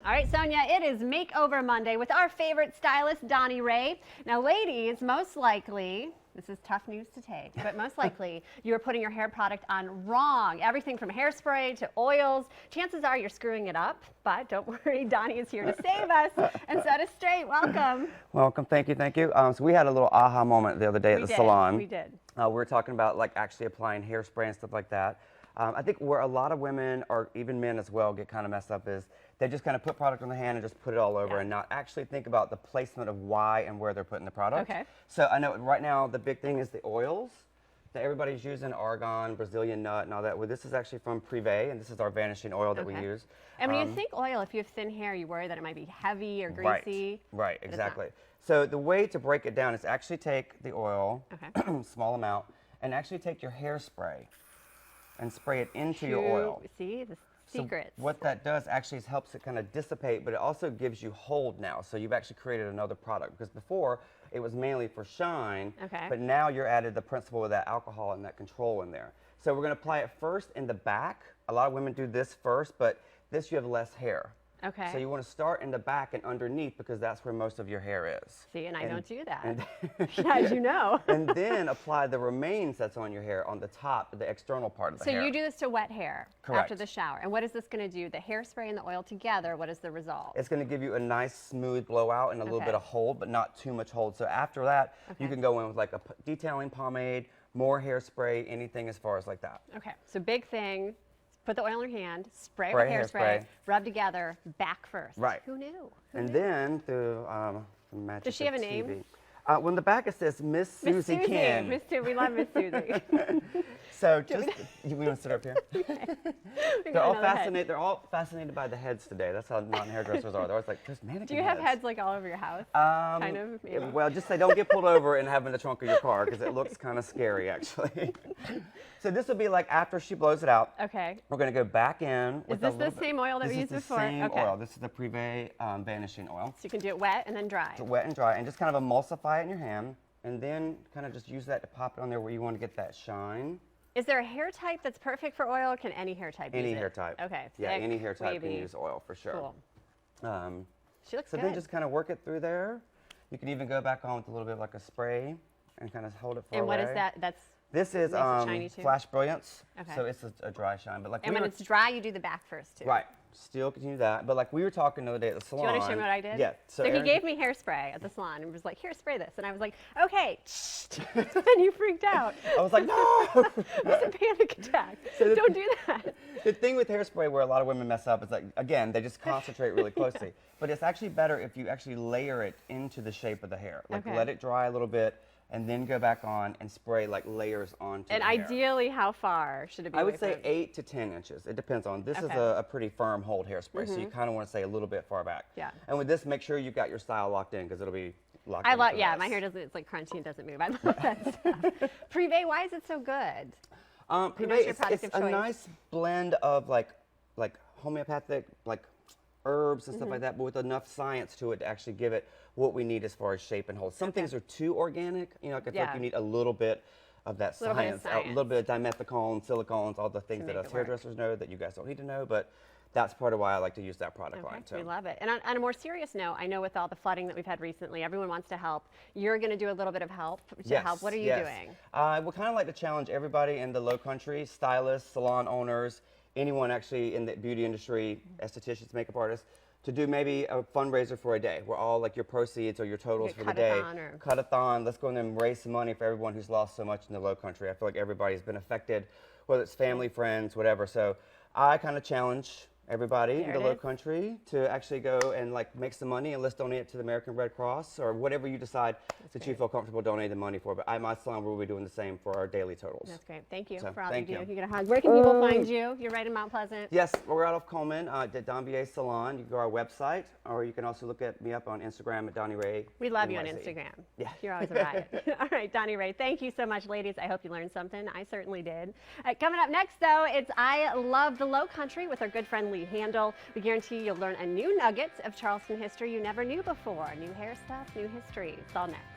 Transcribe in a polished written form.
All right, Sonia, it is Makeover Monday with our favorite stylist, Donnie Ray. Now, ladies, most likely, this is tough news to take, but most likely you are putting your hair product on wrong. Everything from hairspray to oils. Chances are you're screwing it up, but don't worry, Donnie is here to save us and set us straight. Welcome. Welcome, thank you, thank you. So we had a little aha moment the other day at the salon. We did. We were talking about like actually applying hairspray and stuff like that. I think where a lot of women, or even men as well, get kind of messed up is they just kind of put product on the hand and just put it all over and not actually think about the placement of why and where they're putting the product. Okay. So I know right now the big thing is the oils that everybody's using, argan, Brazilian nut, and all that. Well, this is actually from Privé, and this is our vanishing oil that we use. And when you think oil, if you have thin hair, you worry that it might be heavy or greasy. Right, exactly. So the way to break it down is actually take the oil, small amount, and actually take your hairspray and spray it into your oil. See, the secrets. So what that does actually is helps it kind of dissipate, but it also gives you hold now. So you've actually created another product, because before it was mainly for shine, but now you're added the principle of that alcohol and that control in there. So we're going to apply it first in the back. A lot of women do this first, but this you have less hair. Okay. So you want to start in the back and underneath, because that's where most of your hair is. See, and I don't do that, as you know. And then apply the remains that's on your hair on the top, the external part of the hair. So you do this to wet hair Correct. after the shower. And what is this going to do? The hairspray and the oil together, what is the result? It's going to give you a nice smooth blowout and a little bit of hold, but not too much hold. So after that, you can go in with like a detailing pomade, more hairspray, anything as far as like that. Okay, so big thing. Put the oil in your hand, spray with hairspray, rub together, back first. Right. Who knew? Then through magic Does she have a name? When the back it says Miss Susie Ken. Miss Susie, we love Miss Susie. So just, you want to sit up here? They're all fascinated by the heads today. That's how non-hairdressers are. They're always like, there's mannequin Do you have heads like all over your house? Kind of, maybe. Well, just say don't get pulled over and have in the trunk of your car, because it looks kind of scary, actually. So this will be like after she blows it out. Okay. We're going to go back in. Is this the same oil that we used before? This is the same oil. This is the Privé vanishing oil. So you can do it wet and then dry. So wet and dry, and just kind of emulsify it in your hand, and then kind of just use that to pop it on there where you want to get that shine. Is there a hair type that's perfect for oil, or can any hair type use it? Any hair type. Okay. Yeah, any hair type can use oil for sure. Cool. She looks good. So then just kind of work it through there. You can even go back on with a little bit of like a spray and kind of hold it for And what is that? This is Flash Brilliance. Okay. So it's a dry shine. But like and when it's dry, you do the back first too. Right. Still continue that. But like we were talking the other day at the salon. Do you want to show me what I did? Yeah. So he gave me hairspray at the salon and was like, here, spray this. And I was like, okay. And you freaked out. I was like, no. It's a panic attack. So don't do that. The thing with hairspray where a lot of women mess up is like, again, they just concentrate really closely. But it's actually better if you actually layer it into the shape of the hair. Like let it dry a little bit, and then go back on and spray like layers onto the hair. And ideally, how far should it be? I would say 8 to 10 inches. It depends on. This is a pretty firm hold hairspray, so you kind of want to stay a little bit far back. Yeah. And with this, make sure you've got your style locked in, because it'll be locked in. Yeah, my hair doesn't. It's like crunchy and doesn't move. I love that stuff. Privé, why is it so good? Privé, it's a nice blend of like homeopathic herbs and stuff like that, but with enough science to it to actually give it what we need as far as shape and hold. Some things are too organic, you know, I feel like you need a little bit of that science, a little bit of dimethicone, silicones, all the things that us hairdressers know that you guys don't need to know, but that's part of why I like to use that product line too. We love it. And on a more serious note, I know with all the flooding that we've had recently, everyone wants to help. You're going to do a little bit of help to help. What are you doing? I would kind of like to challenge everybody in the Lowcountry, stylists, salon owners, anyone actually in the beauty industry, estheticians, makeup artists, to do maybe a fundraiser for a day where all like your proceeds or your totals for the day. Cut-a-thon. Let's go in and raise some money for everyone who's lost so much in the Lowcountry. I feel like everybody's been affected, whether it's family, friends, whatever. So I kind of challenge everybody in the Lowcountry to actually go and like make some money, and let's donate it to the American Red Cross or whatever you decide that you feel comfortable donating the money for. But at my salon, we'll be doing the same for our daily totals. That's great. Thank you for all thank you do. you. You get a hug. Where can people find you? You're right in Mount Pleasant. Yes, we're out of Coleman at Donnie Salon. You can go to our website, or you can also look me up on Instagram at Donnie Ray. We love you on Instagram. Yeah. You're always a riot. All right, Donnie Ray, thank you so much, ladies. I hope you learned something. I certainly did. Coming up next, though, it's I Love the Lowcountry with our good friend Lee Handel. We guarantee you'll learn a new nugget of Charleston history you never knew before. New hair stuff, new history. It's all next.